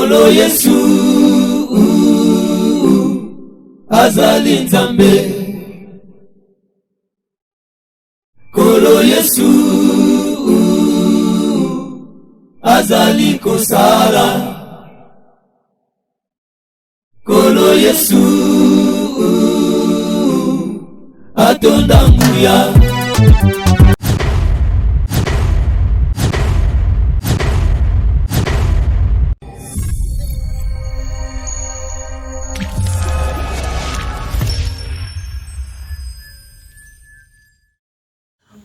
Kolo Yesu azali nzambe. Kolo Yesu azali kosala. Kolo Yesu atonda nguya.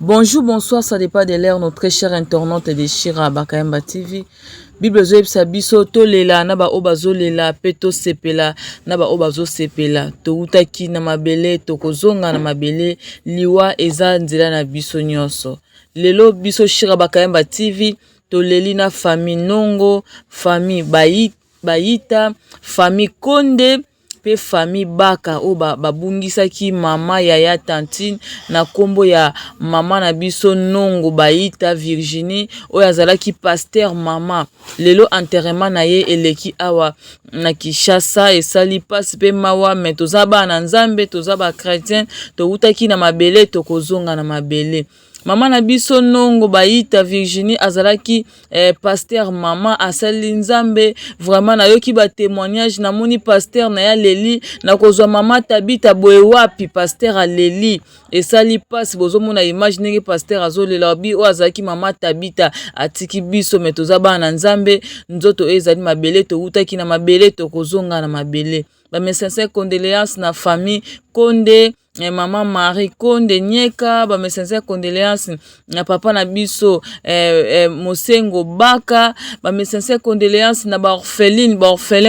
Bonjour, bonsoir, ça dépend de l'heure, notre très cher internaute de Shira Bakayamba TV. Bible zoe biso to lela naba obazo lela peto sepela naba obazo sepela to utaki na mabele to kozonga na mabele liwa eza nzela na biso nyonso. Lelo biso Shira Bakayamba TV to leli na famille Nongo, famille Bayita, famille Konde pe famille Baka o babungisa ki mama yaya tantine na kombo ya mama na biso Nongo Bayita Virginie o yazalaki pasteur mama. Lelo enterrement na ye eleki awa na Kinshasa esali passe pe mawa me tozaba na nzambe tozaba chrétien to utaki na mabele to kozonga na mabele. Mama na biso Nongo Bayita Virginie azalaki pasteur mama asali nzambe vraiment na yoki ba témoignage na moni pasteur na ya leli na kozwa mama Tabita boye wapi pasteur a leli esali passe bozo mona image nenge pasteur azolela bi o azalaki mama Tabita atiki biso metozaba na nzambe nzoto ezali mabele to utaki na mabele to kozonga na mabele. Ba mes sincères condoléances na famille Konde Maman Marie Konde Nyeka, ba mes sincères condoléances na papa na biso Mosengo Baka, ba mes sincères condoléances na ba orphelin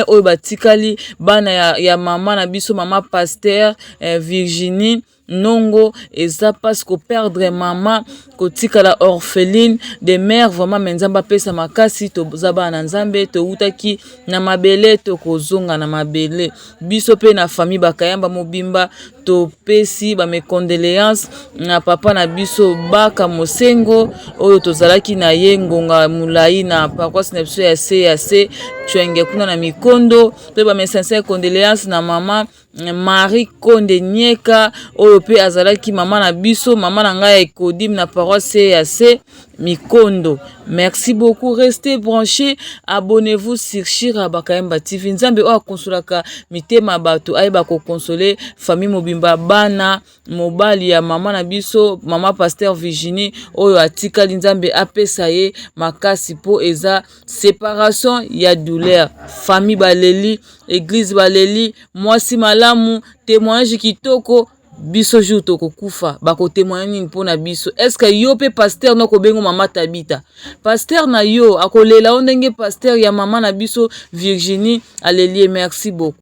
oyo batikali bana ya mama na biso mama pasteur Virginie Nongo eza parce que perdre maman kotika la orpheline de mère vraiment menzamba pesa makasi to zaba na nzambe to utaki na mabele to kozonga na mabele biso pe na famille Bakayamba mobimba to pesi ba mes condoléances na papa na biso Baka Mosengo oyo tozalaki na ye ngonga mulai na paroisse na biso ya CAC Chwenge kuna na Mikondo pe ba mes sincères condoléances na mama Marie Konde Nyeka oyo pe azalaki mama na biso mama na ngai ekodim na paroisse CAC Mikondo. Merci beaucoup, restez branchés, abonnez-vous sur Shira Bakayamba TV. Nzambe o akonsolaka mitema bato ayeba ko consoler famille mobimba bana mobali ya mama na biso mama pasteur Virginie oyo atikali nzambe apesa ye makasi po eza séparation ya douleur famille baleli église baleli mwasi malamu témoignage kitoko biso jour to kokufa bako témoigner mpona biso est-ce que yo pe pasteur noko bengo mama Tabita pasteur na yo akolela ondenge pasteur ya mama na biso Virginie alelie. Merci beaucoup.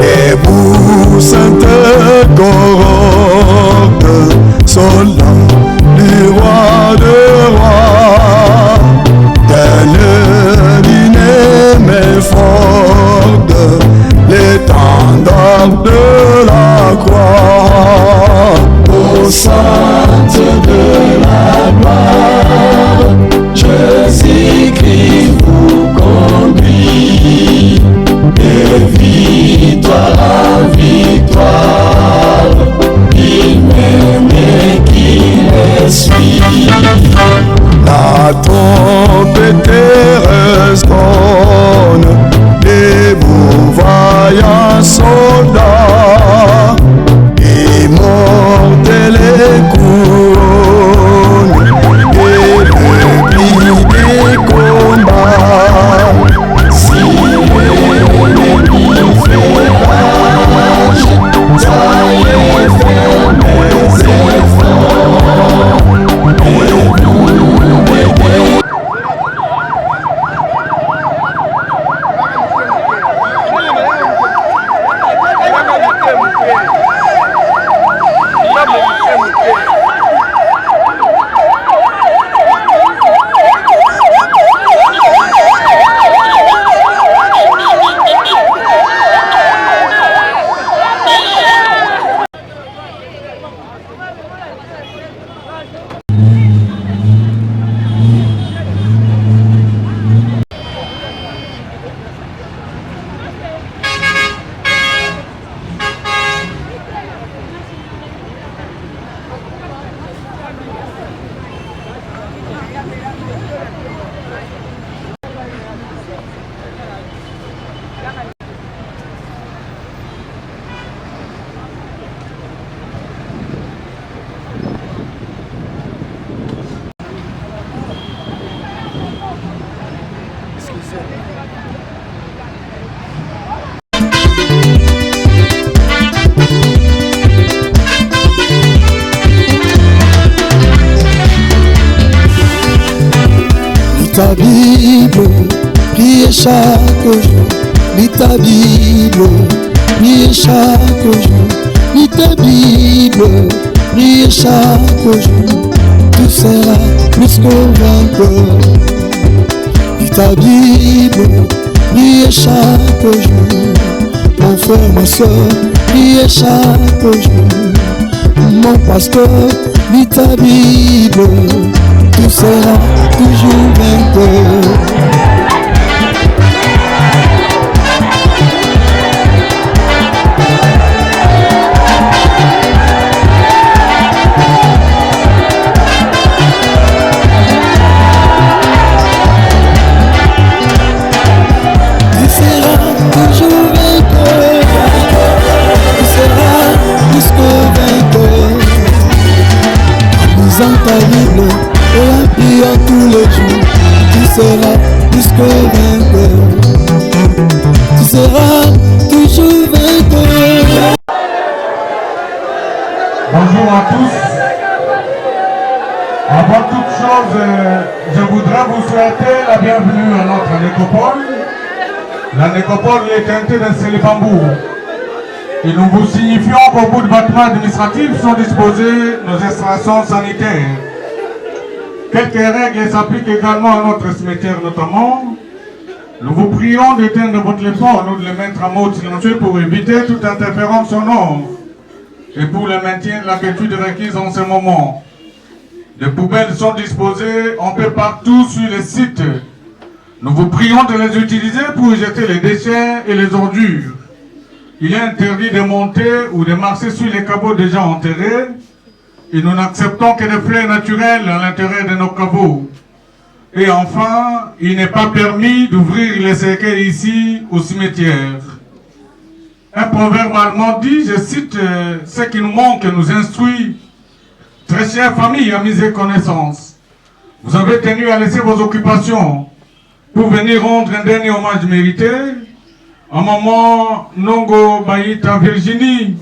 Et vous sainte cohorte soldat du roi de rois telle l'inémée forte l'étendard de la croix ô sainte de la gloire Jésus-Christ vous conduit de victoire à victoire il m'aime et qui le suit Ta Bible, priez chaque jour. Lis ta Bible, priez chaque jour. Lis ta Bible, priez chaque jour. Tu seras plus que vainqueur. Lis ta Bible, priez chaque jour. Mon frère, ma soeur, priez chaque jour. Mon pasteur, lis ta Bible. Tu seras toujours vainqueur. Tu seras toujours vainqueur. Tu seras plus que vainqueur. En lisant ta Bible et en priant tous les jours, tu seras plus que vainqueur. Tu seras toujours vainqueur. Bonjour à tous. Avant toute chose, je voudrais vous souhaiter la bienvenue à notre nécropole. La nécropole est teintée d'un célibambour. Et nous vous signifions qu'au bout du bâtiment administratif sont disposées nos installations sanitaires. Quelques règles s'appliquent également à notre cimetière notamment. Nous vous prions d'éteindre votre téléphone ou de le mettre en mode silencieux pour éviter toute interférence sonore et pour le maintien de la quiétude requise en ce moment. Des poubelles sont disposées un peu partout sur les sites. Nous vous prions de les utiliser pour jeter les déchets et les ordures. Il est interdit de monter ou de marcher sur les caveaux déjà enterrés. Et nous n'acceptons que des fleurs naturelles à l'intérieur de nos caveaux. Et enfin, il n'est pas permis d'ouvrir les cercueils ici au cimetière. Un proverbe allemand dit, je cite, ce qui nous manque nous instruit. Très chère famille, amis et connaissances, vous avez tenu à laisser vos occupations pour venir rendre un dernier hommage mérité à maman Nongo Baïta Virginie,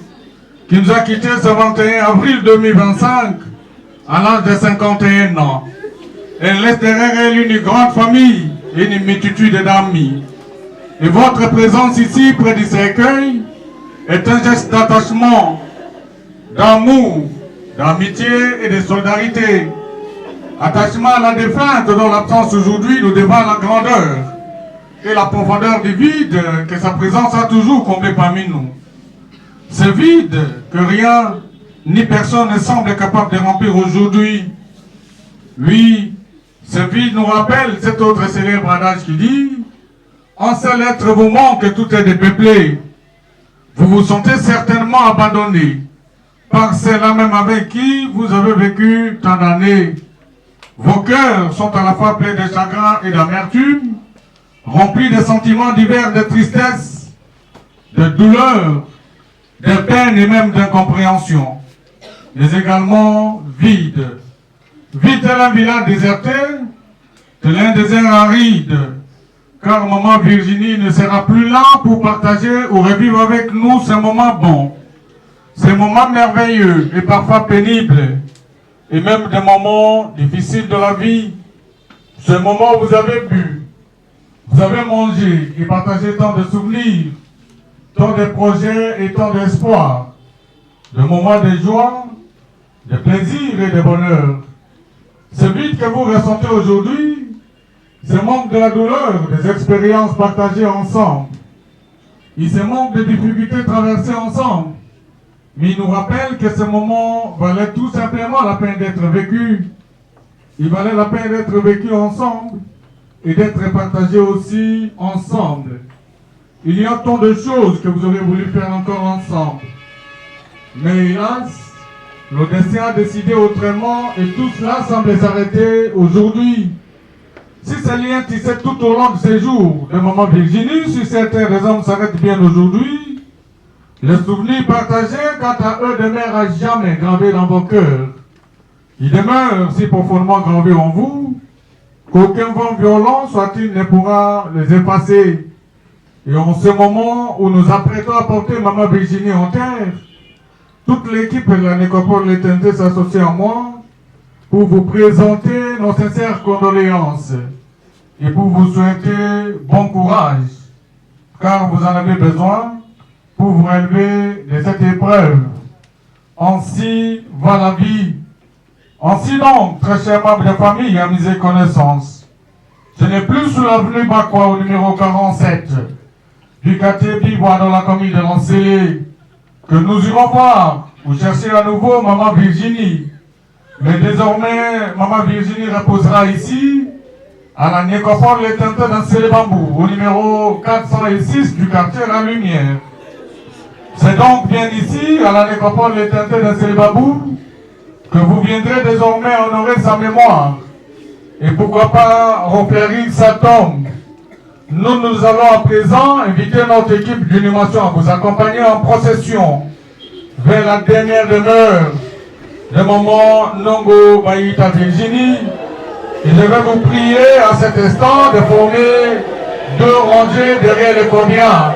qui nous a quittés ce 21 avril 2025 à l'âge de 51 ans. Elle laisse derrière elle une grande famille et une multitude d'amis. Et votre présence ici près du cercueil est un geste d'attachement, d'amour, d'amitié et de solidarité. Attachement à la défunte dont l'absence aujourd'hui nous dévoile la grandeur et la profondeur du vide que sa présence a toujours comblé parmi nous. Ce vide que rien ni personne ne semble capable de remplir aujourd'hui. Oui, ce vide nous rappelle cet autre célèbre adage qui dit « Un seul être vous manque, tout est dépeuplé. Vous vous sentez certainement abandonné par ceux-là même avec qui vous avez vécu tant d'années. Vos cœurs sont à la fois pleins de chagrin et d'amertume, remplis de sentiments divers, de tristesse, de douleur, de peine et même d'incompréhension, mais également vide. Vide tel un village déserté, tel un désert aride, car maman Virginie ne sera plus là pour partager ou revivre avec nous ces moments bons, ces moments merveilleux et parfois pénibles, et même des moments difficiles de la vie, ces moments où vous avez bu, vous avez mangé et partagé tant de souvenirs, tant de projets et tant d'espoir, de moments de joie, de plaisir et de bonheur. Ce vide que vous ressentez aujourd'hui, ce manque de la douleur, des expériences partagées ensemble, il se manque de difficultés traversées ensemble, mais il nous rappelle que ce moment valait tout simplement la peine d'être vécu. Il valait la peine d'être vécu ensemble et d'être partagé aussi ensemble. Il y a tant de choses que vous auriez voulu faire encore ensemble. Mais hélas, le destin a décidé autrement et tout cela semble s'arrêter aujourd'hui. Si ces liens tissés tout au long de ces jours de maman Virginie, si certains des hommes s'arrêtent bien aujourd'hui, les souvenirs partagés quant à eux demeurent à jamais gravés dans vos cœurs. Ils demeurent si profondément gravés en vous qu'aucun vent violent soit-il ne pourra les effacer. Et en ce moment où nous apprêtons à porter Maman Virginie en terre, toute l'équipe de la Nécropole L'Éternité s'associe à moi pour vous présenter nos sincères condoléances et pour vous souhaiter bon courage, car vous en avez besoin pour vous relever de cette épreuve. Ainsi va la vie. Ainsi donc, très chers membres de famille, amis et connaissances, ce n'est plus sous l'avenue Bakwa au numéro 47 du quartier Bibois dans la commune de Lancélé que nous irons voir ou chercher à nouveau Maman Virginie. Mais désormais, Maman Virginie reposera ici, à la Nécropole L'Éternité dans Célébambou, au numéro 406 du quartier La Lumière. C'est donc bien ici, à la Nécropole L'Éternité dans Célébambou, que vous viendrez désormais honorer sa mémoire. Et pourquoi pas repérer sa tombe. Nous allons à présent inviter notre équipe d'inhumation à vous accompagner en procession vers la dernière demeure de Maman Nongo Baïta Virginie. Et je vais vous prier à cet instant de former 2 rangées derrière les combien.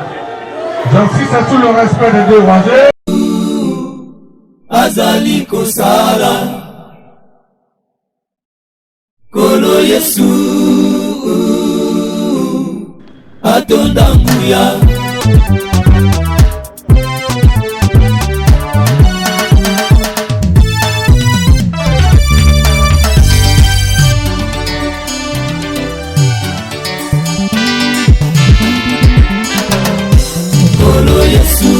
J'insiste sur le respect des 2 rangées. Azali kosala Kolo Yesu atonda nguya Kolo Yesu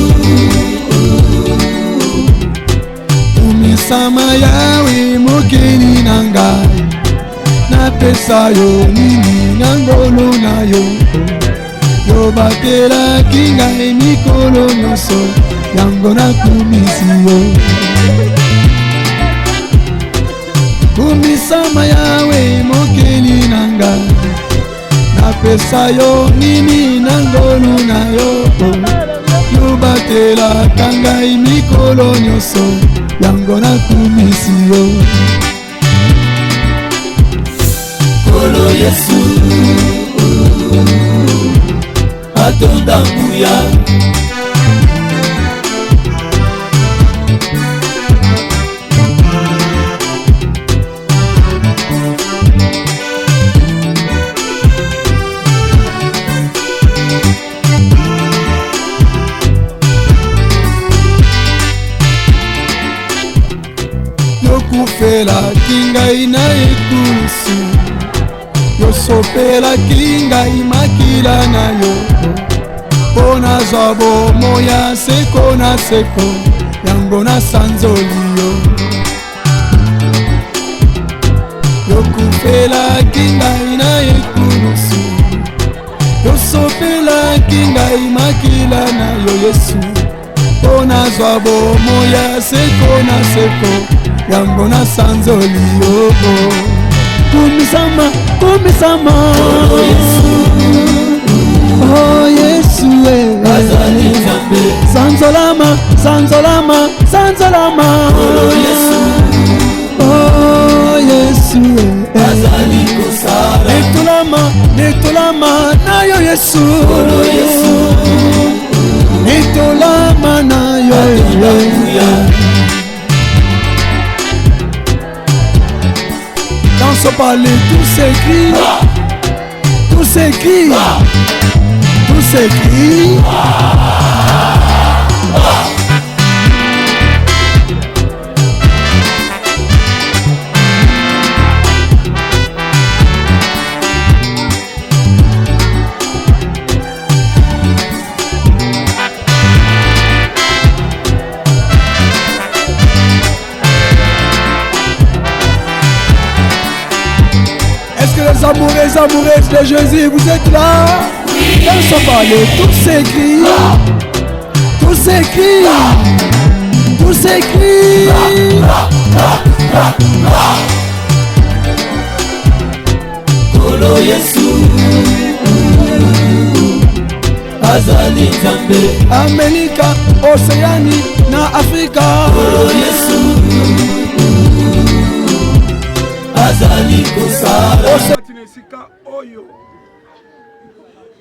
Umisama yawe mokeni nangai napesa yo nini nangolo na yo yo batela kinga emikolo nyonso yango nakumisi yo kumisama yawe mokeli nangai napesa yo nini nangolo na yo yo batela kanga emikolo nyonso yango nakumisi yo Kolo Yesu atonda nguya yokufela kingai na ekulusu yosopela kingai makila na yo pona zabo moya seko na seko yango na sanzoli yo yokufela kingai na ekulusu yosopela kingai makila na yo Yesu pona zabo moya seko na seko yango na sanzoli yo kumisama kumisama oh Yesu Azali Nzambe sanzolama sanzolama sanzolama oh Yesu Azali kosala netolama netolama na yo Yesu netolama na yo Dans ce palais tout s'écrit, tout s'écrit, tout s'écrit. Les amoureux, amoureuses de Jésus, vous êtes là? Oui. Dans ce palais, tout s'écrit, tout s'écrit, tout s'écrit. Kolo Yesu Azali Nzambe Amerika, Océanie, na Afrika. Kolo Yesu Azali kosala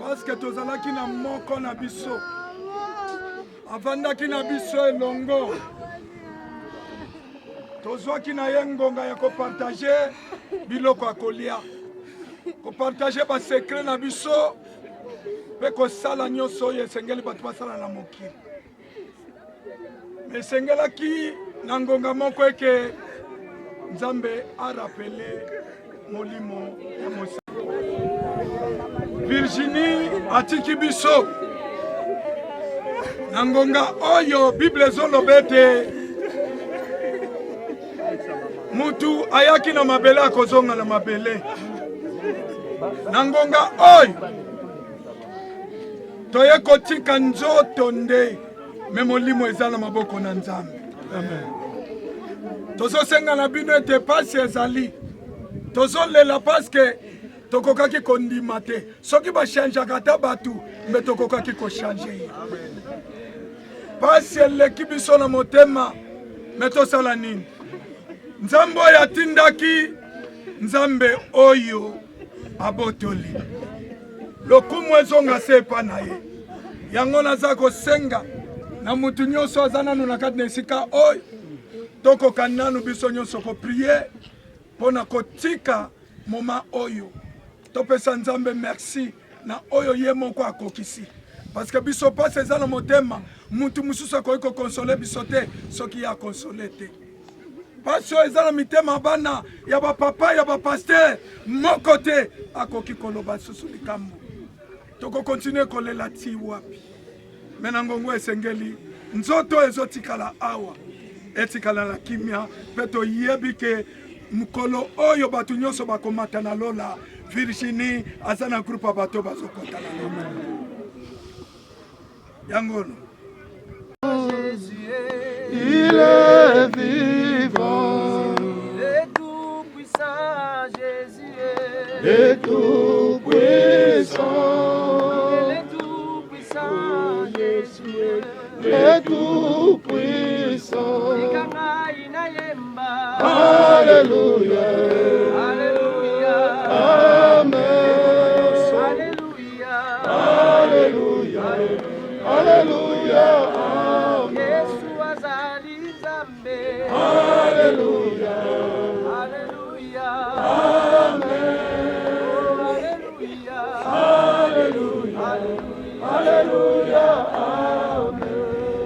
Parce que tozalaki na moko na biso. Avandaki na biso elongo. Tozwaki na ye ngonga ya kopartage biloko ya kolia. Kopartage ba secret na biso. Pe kosala nyonso oyo esengeli bato basala na mokili. Mais esengelaki na ngonga moko eke Nzambe arapele molimo ya mosa. Virginie atiki biso na ngonga oyo Bible ezoloba ete mutu ayaki na mabele akozonga na mabele. Na ngonga oyo toye kotika nzoto nde me molimo eza na maboko na Nzambe. Amen. Tozosenga na bino ete pasi ezali. Tozolela paske tokokaki kondima te. Soki bashangeaka ata batu me tokokaki koshange. Pasi eleki biso na motema me tosala nini? Nzambe oyo atindaki Nzambe oyo abotoli. Lokumu ezonga se epa na ye. Yango naza kosenga na mutu nyonso aza nanu na kati na esika oyo tokoka nanu biso nyonso koprie mpona kotika moma oyo topesa Nzambe merci na oyo ye moko akokisi. Parce que biso pasi eza na motema mutu mususu akoki kokonsole biso te soki ya konsole te. Pasi oyo eza na mitema bana ya bapapa ya bapaster moko te akoki koloba susu likambo. Toko continue kolela ti wapi. Mena ngongo esengeli nzoto ezotikala awa. Etikala la kimia peto yebike mukolo oyo batu nyonso bakomata na lola. Virginie azana groupe bato bazokota na lola. Yangono. Il est vivant. Il est tout puissant, Jésus est. Il est tout puissant. Il est tout puissant, Jésus est. Il est tout puissant. Alléluia. Alléluia. Amen. Alléluia. Alléluia. Alléluia. Yesu azali Nzambe. Alléluia. Alléluia. Amen. Alléluia. Alléluia. Alléluia. Amen.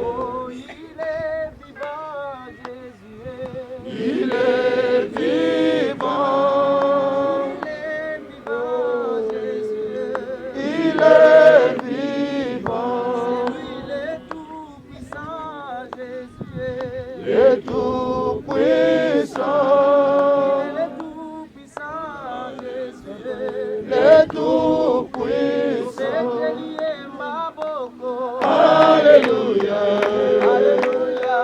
Oh, il est vivant, Jésus est. Il est vivant. Il est vivant, Jésus est. Il est vivant. Il est tout puissant, Jésus est. Il est tout puissant. Il est tout puissant, Jésus est. Il est tout puissant. Alléluia. Alléluia.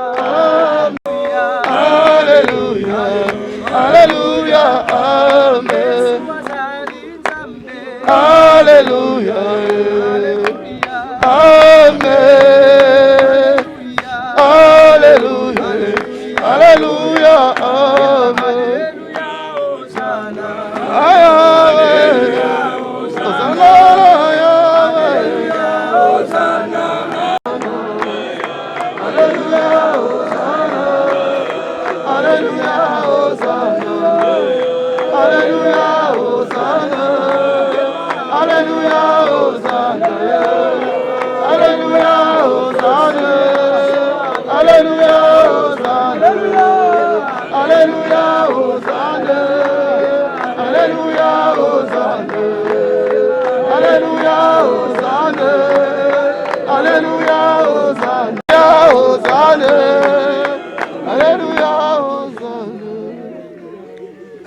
Alléluia. Alléluia. Amen. Alléluia. Amen. Alléluia. Alléluia. Amen.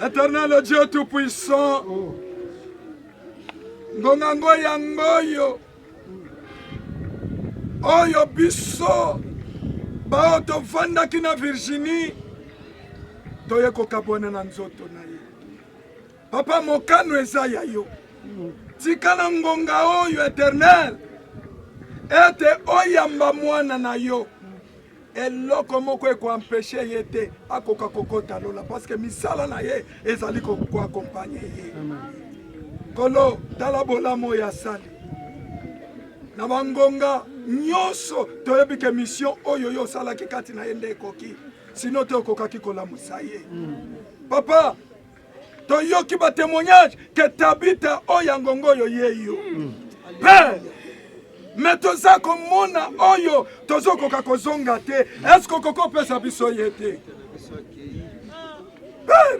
Éternel Dieu Tout-Puissant, ngongango yangoyo, oyo biso, bao tovandaki na Virginie, toye kokabwana na nzoto na ye. Papa mokano eza ya yo, tikala ngonga oyo Éternel, ete oyamba mwana na yo. Eloko moko eko empêcher yete akoka kokota lola parce que misala na ye ezali ko accompagner ye. Kolo tala bolamo ya sali. na bangonga nyonso toyebi ke mission oyo yo salaki kati na yende ekoki sino te okokaki kolamusa ye. Papa, toyoki ba témoignage ke Tabita oyo ngongo yo yeyo. Père, mais toza komona oyo tozokoka kozonga te. Est-ce que koko pesa biso yete? Père,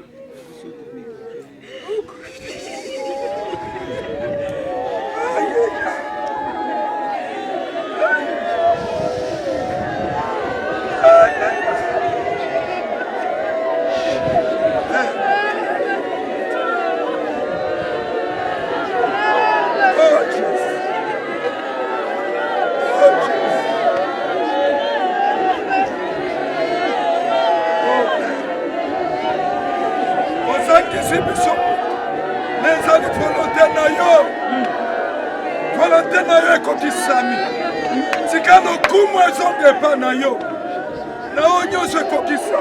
Sikano kumu ezonge pa na yo na onyo se kokisa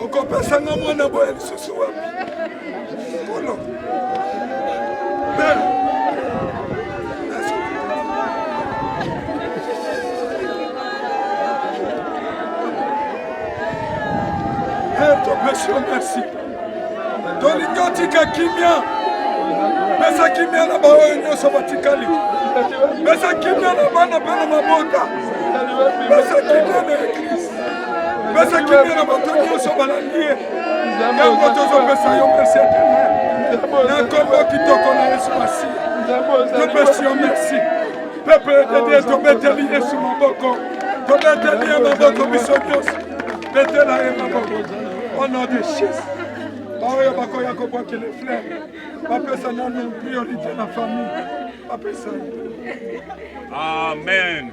okopesa nga mwana boye lisusu wapi kono merci. Tolingotika kimia. Pesa kimia na bawenyo sabatikali. Pesa kimia na bana bana mabota. Pesa kimia na Christ. Pesa kimia na batonyo sabalangie. Yango tozo pesa yo merci tellement. Na kombo kitoko na Yesu Masi. Merci merci. Peuple de Dieu to meteli Yesu maboko. To meteli maboko bisonyos. Metela ye maboko. Au nom de Jésus, Baoya Bakoya Koboke les fleurs, Papa ça n'a une priorité la famille, Papa ça. Amen.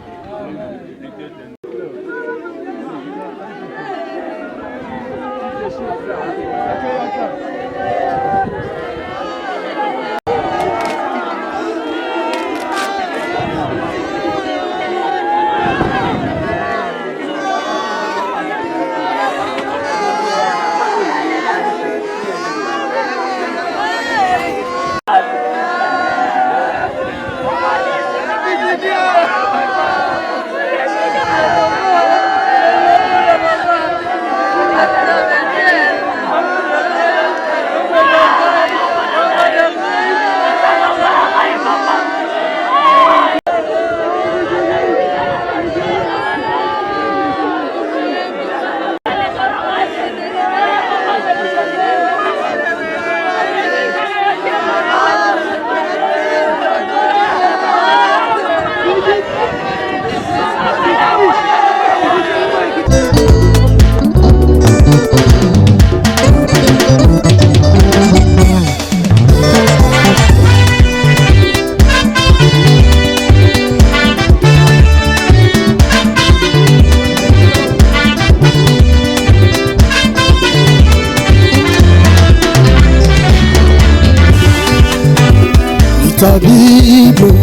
Ta Bible,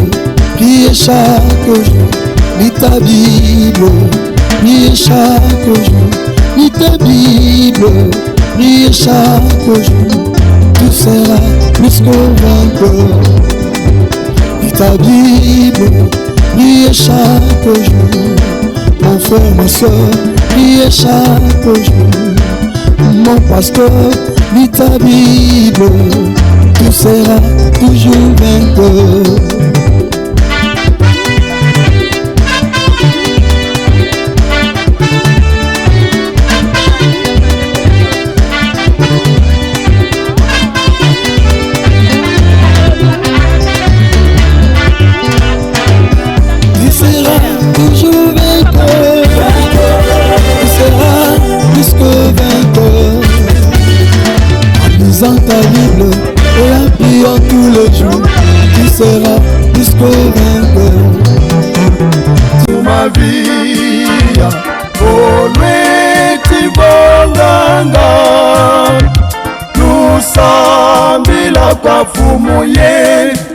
priez chaque jour. Lis ta Bible, priez chaque jour. Lis ta Bible, priez chaque jour. Tu seras plus que vainqueur. Lis ta Bible, priez chaque jour. Mon frère, ma soeur, priez chaque jour. Mon pasteur, lis ta Bible. Tu seras toujours vainqueur. Tu seras toujours vainqueur. Tu seras plus que vainqueur. En lisant ta Bible et en priant tous les jours, tu seras plus que vainqueur. Sur ma vie, oh tu bonganga, nous sommes la kwa fumuye.